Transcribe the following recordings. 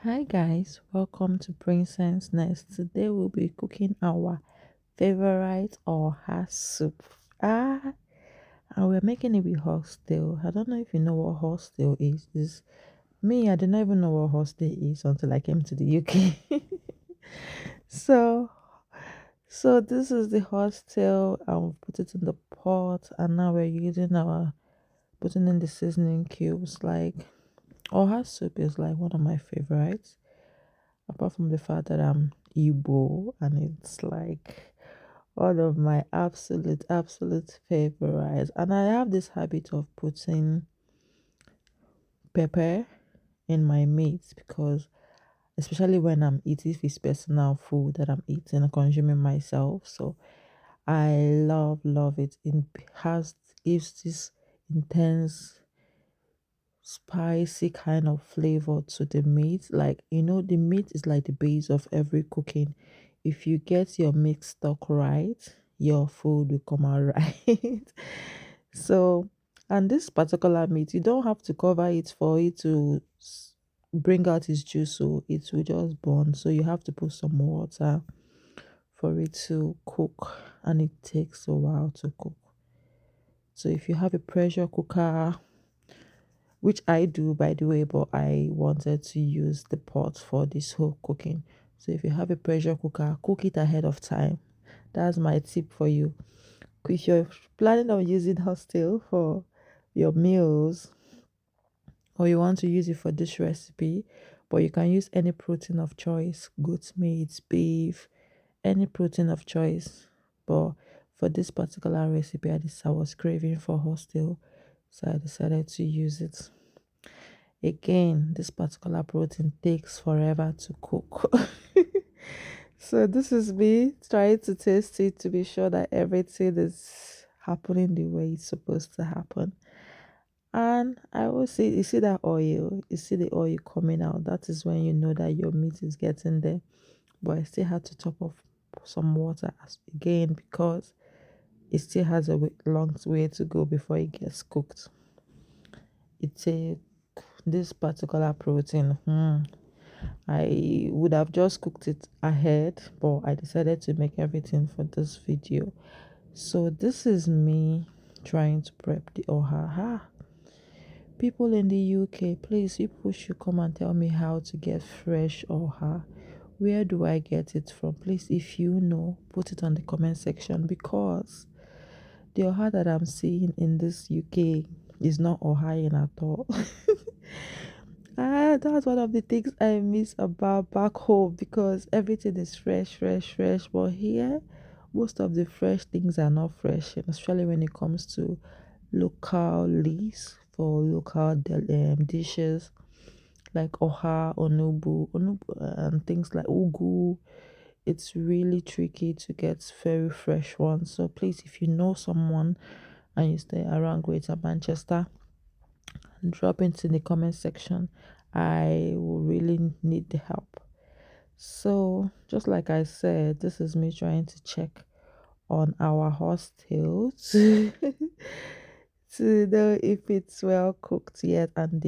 Hi guys, welcome to Princess Nest. Today we'll be cooking our favorite OHA soup. And we're making it with horsetail. I don't know if you know what horsetail is. Is me, I didn't even know what horsetail is until I came to the UK. so so this is the horsetail and we put it in the pot and now we're using our putting in the seasoning cubes. Like OHA soup is like one of my favorites apart from the fact that I'm Igbo and it's like one of my absolute favorites. And I have this habit of putting pepper in my meat because especially when I'm eating if it's personal food that I'm eating and consuming myself. So I love it. It has gives this intense spicy kind of flavor to the meat. Like, the meat is like the base of every cooking. If you get your meat stock right, your food will come out right. So, and this particular meat, you don't have to cover it for it to bring out its juice, so it will just burn. So, you have to put some water for it to cook, and it takes a while to cook. So, if you have a pressure cooker, which I do by the way, but I wanted to use the pot for this whole cooking. So if you have a pressure cooker, cook it ahead of time. That's my tip for you. If you're planning on using hostel for your meals or you want to use it for this recipe, but you can use any protein of choice, goat meat, beef, any protein of choice. But for this particular recipe, I was craving for hostel, so I decided to use it. Again, this particular protein takes forever to cook. So this is me trying to taste it to be sure that everything is happening the way it's supposed to happen. And I will see, you see that oil, you see the oil coming out. That is when you know that your meat is getting there. But I still had to top off some water again because it still has a long way to go before it gets cooked. It's a this particular protein. I would have just cooked it ahead, but I decided to make everything for this video. So this is me trying to prep the oha. People in the UK, please, people should come and tell me how to get fresh oha. Where do I get it from? Please, if you know, put it on the comment section because the oha that I'm seeing in this UK is not oha in at all. That's one of the things I miss about back home because everything is fresh. But here, most of the fresh things are not fresh, and especially when it comes to local leaves for local dishes like oha, onubu, and things like ugu. It's really tricky to get very fresh ones. So please, if you know someone and you stay around Greater Manchester, drop it in the comment section. I will really need the help. So, just like I said, this is me trying to check on our horse tails to know if it's well cooked yet. And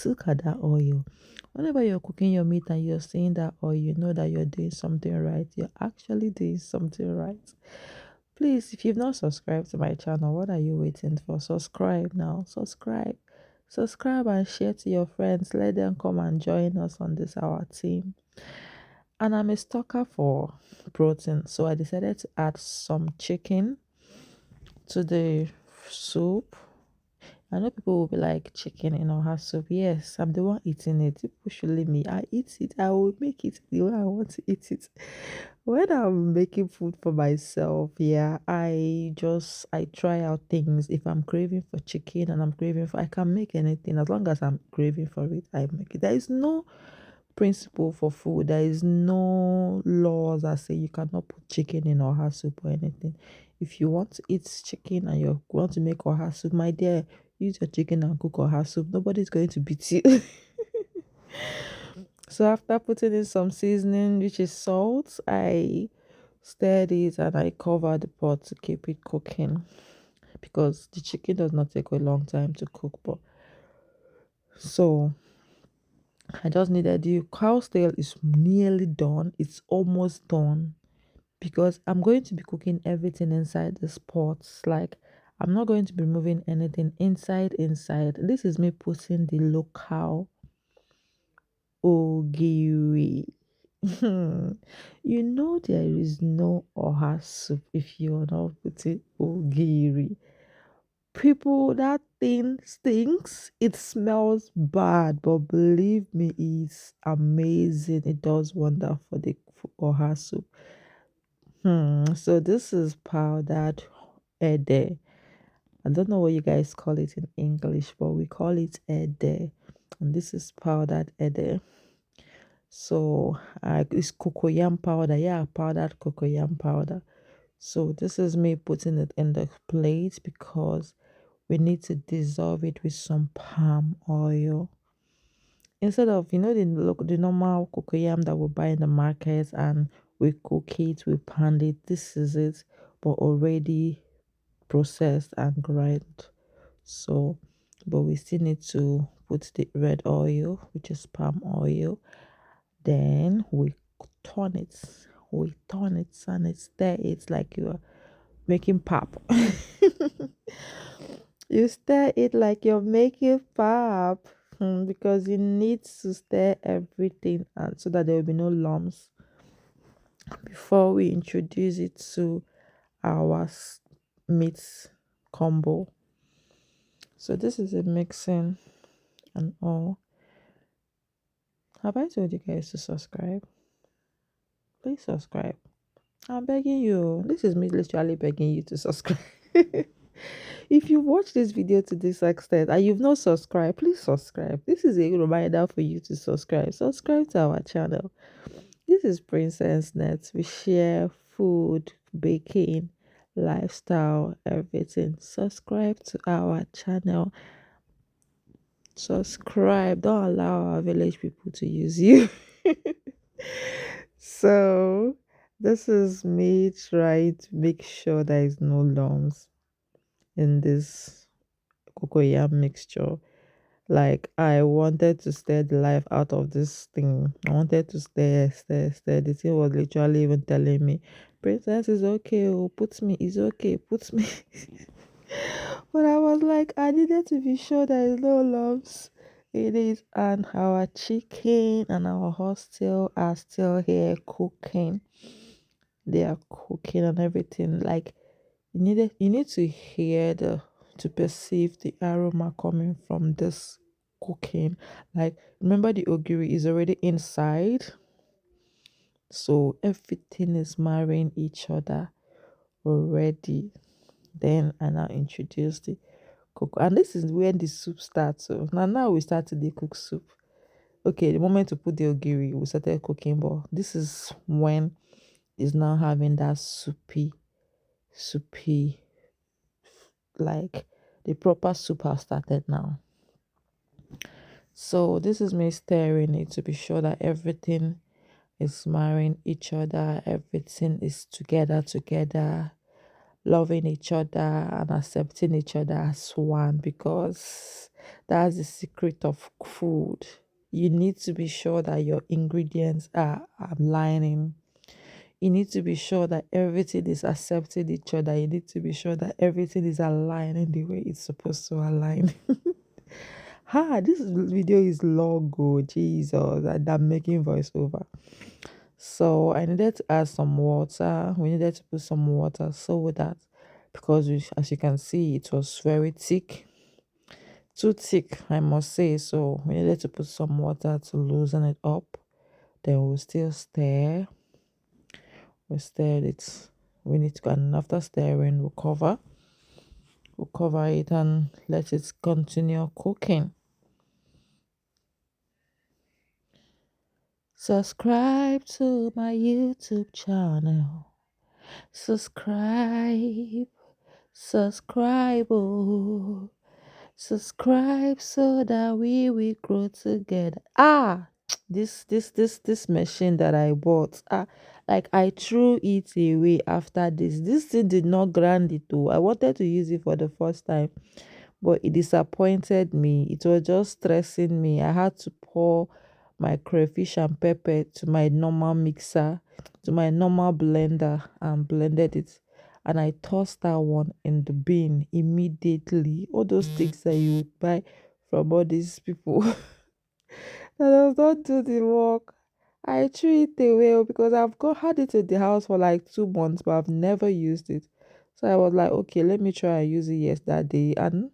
look at that oil. Whenever you're cooking your meat and you're seeing that oil, you know that you're doing something right. You're actually doing something right. Please, if you've not subscribed to my channel, what are you waiting for? Subscribe now. Subscribe and share to your friends. Let them come and join us on this our team. And I'm a stalker for protein, so I decided to add some chicken to the soup. I know people will be like, chicken in our soup. Yes, I'm the one eating it. People should leave me. I eat it. I will make it the way I want to eat it. When I'm making food for myself, yeah, I try out things. If I'm craving for chicken and I'm craving for, I can make anything as long as I'm craving for it. I make it. There is no principle for food. There is no laws that say you cannot put chicken in oha soup or anything. If you want to eat chicken and you want to make oha soup, my dear, use your chicken and cook oha soup. Nobody's going to beat you. So after putting in some seasoning, which is salt, I stirred it and I covered the pot to keep it cooking because the chicken does not take a long time to cook. But so I just needed you. Cow's tail is nearly done. It's almost done because I'm going to be cooking everything inside the pots. Like I'm not going to be removing anything inside. This is me putting the local ogiri. You know there is no oha soup if you are not putting ogiri. People, that thing stinks. It smells bad, but believe me, it's amazing. It does wonder for the oha soup. So this is powdered ede. I don't know what you guys call it in English, but we call it ede. And this is powdered ede. So it's cocoyam powder. Yeah, powdered cocoyam powder. So this is me putting it in the plate because we need to dissolve it with some palm oil. Instead of, the normal cocoyam that we buy in the market and we cook it, we pound it. This is it, but already processed and grind. So, but we still need to put the red oil, which is palm oil. Then we turn it. We turn it and it's there. It's like you are making pap. You stir it like you're making pap. Because you need to stir everything and so that there will be no lumps before we introduce it to our meat combo. So this is a mixing and all. Have I told you guys to subscribe? Please subscribe. I'm begging you. This is me literally begging you to subscribe. If you watch this video to this extent and you've not subscribed, please subscribe. This is a reminder for you to subscribe. Subscribe to our channel. This is Princess Net. We share food, baking, lifestyle, everything. Subscribe to our channel. Subscribe. Don't allow our village people to use you. So, this is me trying to make sure there is no lumps in this cocoyam mixture. Like I wanted to stir the life out of this thing. I wanted to stir. The thing was literally even telling me, Princess is okay, oh, put me, it's okay, put me. But I was like, I needed to be sure there is no lumps in it. And our chicken and our hostel are still here cooking. They are cooking and everything. Like you need to hear to perceive the aroma coming from this cooking. Like remember the ogiri is already inside, so everything is marrying each other already. Then I now introduce the cocoa, and this is when the soup starts. So now we started the cook soup. Okay, the moment to put the ogiri, we started cooking, but this is when it's now having that soupy, like the proper soup has started now. So this is me stirring it to be sure that everything is marrying each other, everything is together, loving each other and accepting each other as one, because that's the secret of food. You need to be sure that your ingredients are aligning. You need to be sure that everything is accepting each other. You need to be sure that everything is aligning the way it's supposed to align. This video is long, oh Jesus, and I'm making voiceover. So I needed to add some water. We needed to put some water so that, because as you can see, it was very thick, too thick, I must say. So we needed to put some water to loosen it up. Then we'll still stir. We stirred it. We need to, and after stirring, we'll cover. We'll cover it and let it continue cooking. Subscribe to my YouTube channel. Subscribe, subscribe, oh, subscribe so that we will grow together. This machine that I bought. Like I threw it away after this. This thing did not grind it too. I wanted to use it for the first time, but it disappointed me. It was just stressing me. I had to pour. my crayfish and pepper to my normal mixer, to my normal blender, and blended it. And I tossed that one in the bin immediately. All those things that you would buy from all these people that does not do the work. I threw it away because I've got had it in the house for like 2 months, but I've never used it. So I was like, okay, let me try and use it yesterday. And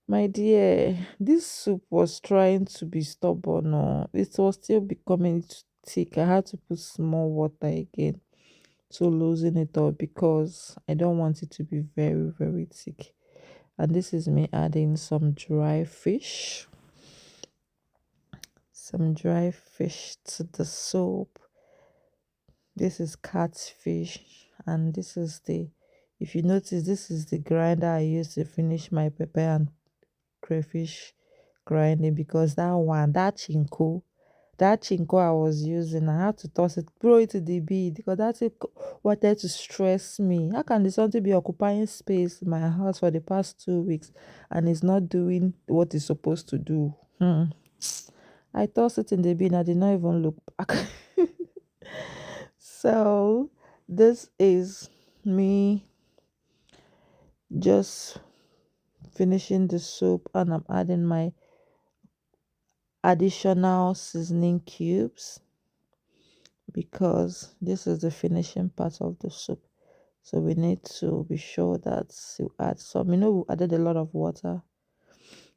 my dear, this soup was trying to be stubborn, or it was still becoming thick. I had to put small water again to loosen it up because I don't want it to be very, very thick. And this is me adding some dry fish to the soup. This is catfish, and this is the, if you notice, this is the grinder I use to finish my pepper and crayfish grinding, because that chinko I was using, I had to toss it, throw it to the bin because that thing wanted to stress me. How can this something be occupying space in my house for the past 2 weeks and it's not doing what it's supposed to do? I tossed it in the bin. I did not even look back. So this is me just finishing the soup, and I'm adding my additional seasoning cubes because this is the finishing part of the soup. So we need to be sure that you add some. We added a lot of water,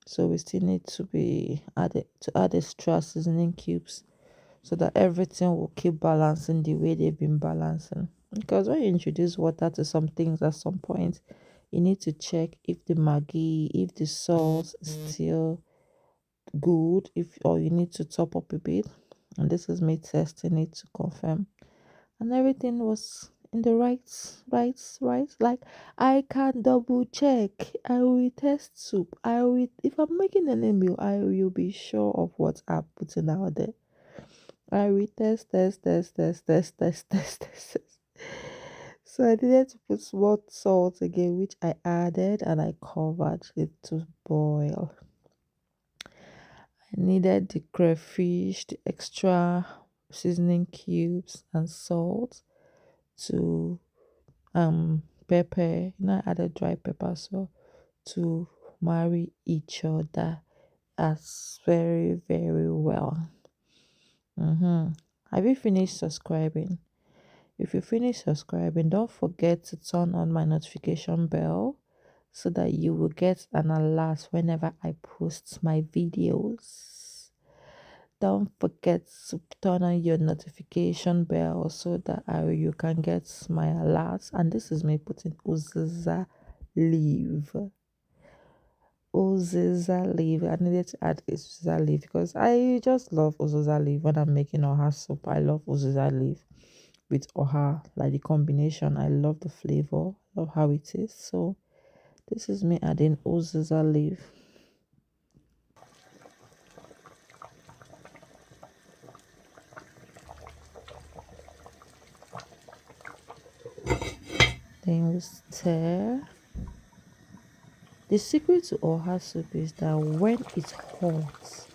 so we still need to add extra seasoning cubes so that everything will keep balancing the way they've been balancing. Because when you introduce water to some things at some point, you need to check if the maggi, if the salt is still good, if or you need to top up a bit. And this is me testing it to confirm. And everything was in the right. Like, I can double check. I will test soup. I will, if I'm making any meal, I will be sure of what I'm putting out there. I will test. So I needed to put more salt again, which I added, and I covered it to boil. I needed the crayfish, the extra seasoning cubes and salt to pepper. I added dry pepper so to marry each other as very, very well. Have you finished subscribing? If you finish subscribing, don't forget to turn on my notification bell so that you will get an alert whenever I post my videos. Don't forget to turn on your notification bell so that you can get my alerts. And this is me putting uziza leaf. Uziza leaf. I needed to add uziza leaf because I just love uziza leaf when I'm making oha soup. I love uziza leaf with oha, like the combination. I love the flavor, love how it is. So this is me adding uziza leaf. Then we stir. The secret to oha soup is that when it's hot,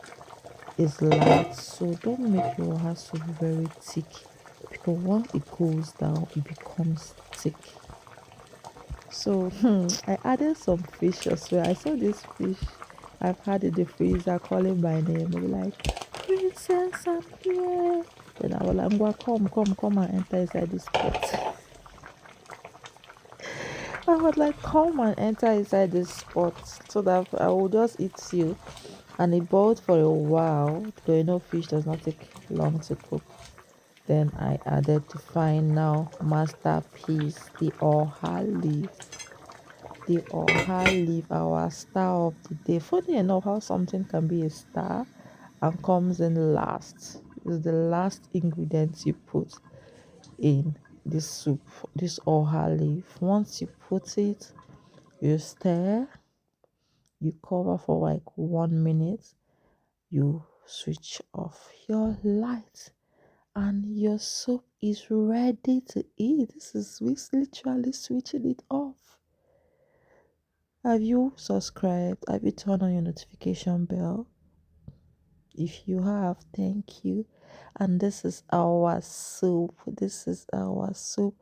it's light. So don't make your oha soup very thick because once it cools down, it becomes thick. So I added some fish as well. I saw this fish I've had in the freezer calling my name. They were like, Princess, I'm here. Then I was like, "Ngwa, come and enter inside this pot." I was like, come and enter inside this pot so that I will just eat you. And it boiled for a while because fish does not take long to cook. Then I added the final masterpiece, the oha leaf. The oha leaf, our star of the day. Funny enough, how something can be a star and comes in last. Is the last ingredient you put in this soup, this oha leaf. Once you put it, you stir, you cover for like 1 minute, you switch off your light, and your soup is ready to eat. This is we literally switching it off. Have you subscribed? Have you turned on your notification bell? If you have, thank you. And this is our soup. This is our soup.